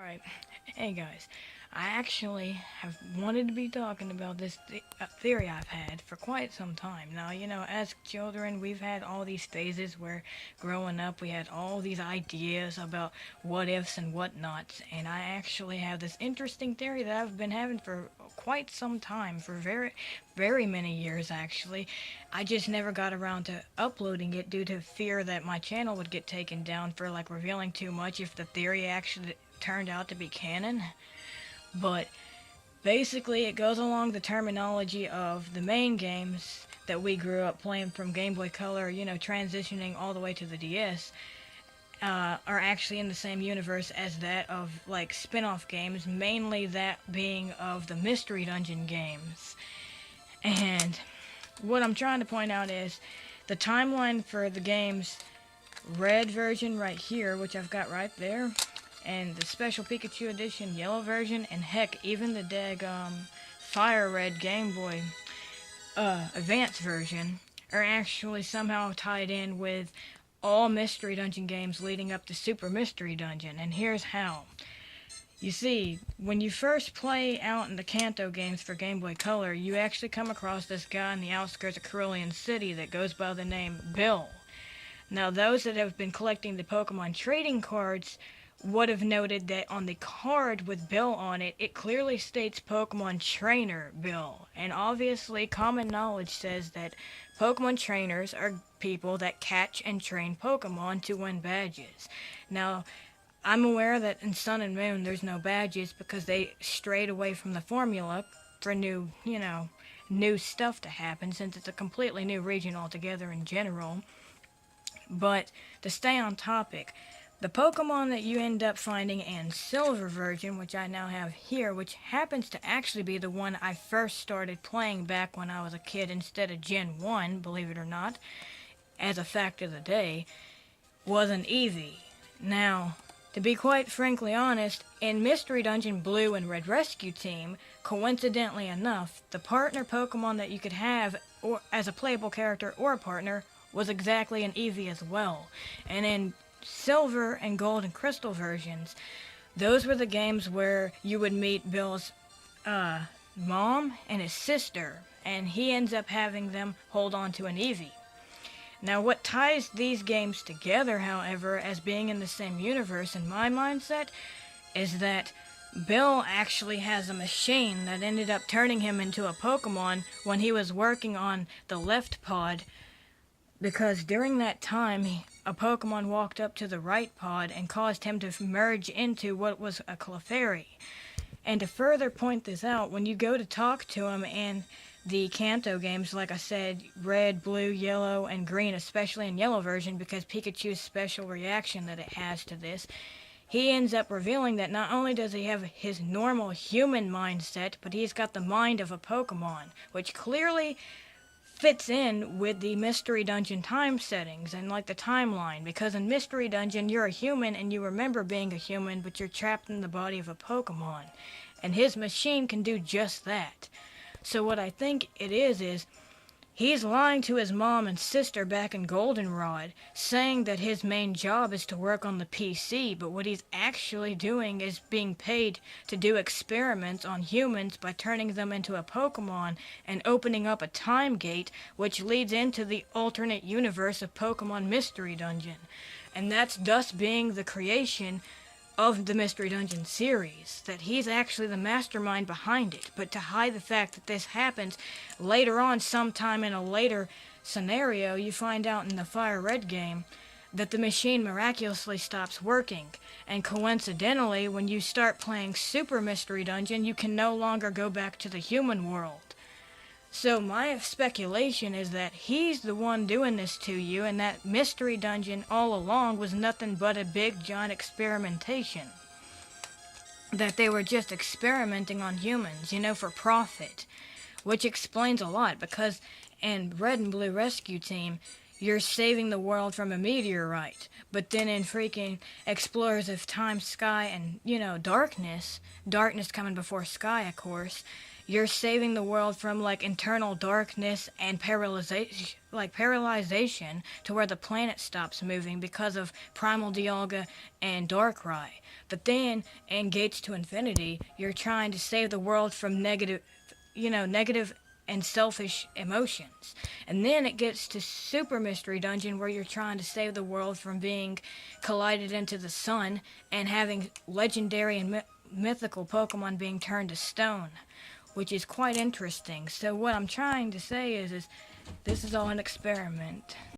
Alright, hey guys, I actually have wanted to be talking about this theory I've had for quite some time. Now, as children, we've had all these phases where growing up we had all these ideas about what ifs and what nots, and I actually have this interesting theory that I've been having for quite some time, for very many years actually. I just never got around to uploading it due to fear that my channel would get taken down for like revealing too much if the theory actually turned out to be canon. But basically, it goes along the terminology of the main games that we grew up playing from Game Boy Color, transitioning all the way to the DS, are actually in the same universe as that of like spin-off games, mainly that being of the Mystery Dungeon games. And what I'm trying to point out is the timeline for the game's red version right here, which I've got right there, and the special Pikachu edition yellow version, and heck, even the fire red Game Boy advanced version are actually somehow tied in with all Mystery Dungeon games leading up to Super Mystery Dungeon. And here's how. You see, when you first play out in the Kanto games for Game Boy Color, you actually come across this guy in the outskirts of Cerulean City that goes by the name Bill. Now, those that have been collecting the Pokemon trading cards would have noted that on the card with Bill on it, it clearly states Pokemon Trainer Bill. And obviously, common knowledge says that Pokemon trainers are people that catch and train Pokemon to win badges. Now, I'm aware that in Sun and Moon there's no badges because they strayed away from the formula for new stuff to happen, since it's a completely new region altogether in general. But to stay on topic, the Pokemon that you end up finding in Silver version, which I now have here, which happens to actually be the one I first started playing back when I was a kid instead of Gen 1, believe it or not, as a fact of the day, was an Eevee. Now, to be quite frankly honest, in Mystery Dungeon Blue and Red Rescue Team, coincidentally enough, the partner Pokemon that you could have or as a playable character or a partner was exactly an Eevee as well. And in Silver and Gold and Crystal versions, those were the games where you would meet Bill's mom and his sister, and he ends up having them hold on to an Eevee. Now, what ties these games together, however, as being in the same universe in my mindset, is that Bill actually has a machine that ended up turning him into a Pokemon when he was working on the left pod, because during that time, a Pokemon walked up to the right pod and caused him to merge into what was a Clefairy. And to further point this out, when you go to talk to him in the Kanto games, like I said, red, blue, yellow, and green, especially in yellow version, because Pikachu's special reaction that it has to this, he ends up revealing that not only does he have his normal human mindset, but he's got the mind of a Pokemon, which clearly fits in with the Mystery Dungeon time settings and like the timeline, because in Mystery Dungeon you're a human and you remember being a human, but you're trapped in the body of a Pokemon, and his machine can do just that. So what I think it is he's lying to his mom and sister back in Goldenrod, saying that his main job is to work on the PC, but what he's actually doing is being paid to do experiments on humans by turning them into a Pokemon and opening up a time gate, which leads into the alternate universe of Pokemon Mystery Dungeon. And that's thus being the creation of the Mystery Dungeon series, that he's actually the mastermind behind it. But to hide the fact that this happens later on, sometime in a later scenario, you find out in the Fire Red game that the machine miraculously stops working, and coincidentally, when you start playing Super Mystery Dungeon, you can no longer go back to the human world. So my speculation is that he's the one doing this to you, and that Mystery Dungeon all along was nothing but a big giant experimentation. That they were just experimenting on humans, for profit. Which explains a lot, because in Red and Blue Rescue Team, you're saving the world from a meteorite. But then in freaking Explorers of Time, Sky, and, darkness coming before sky, of course, you're saving the world from like internal darkness and paralyzation to where the planet stops moving because of Primal Dialga and Darkrai. But then in Gates to Infinity, you're trying to save the world from negative and selfish emotions. And then it gets to Super Mystery Dungeon where you're trying to save the world from being collided into the sun and having legendary and mythical Pokemon being turned to stone, which is quite interesting. So what I'm trying to say is this is all an experiment.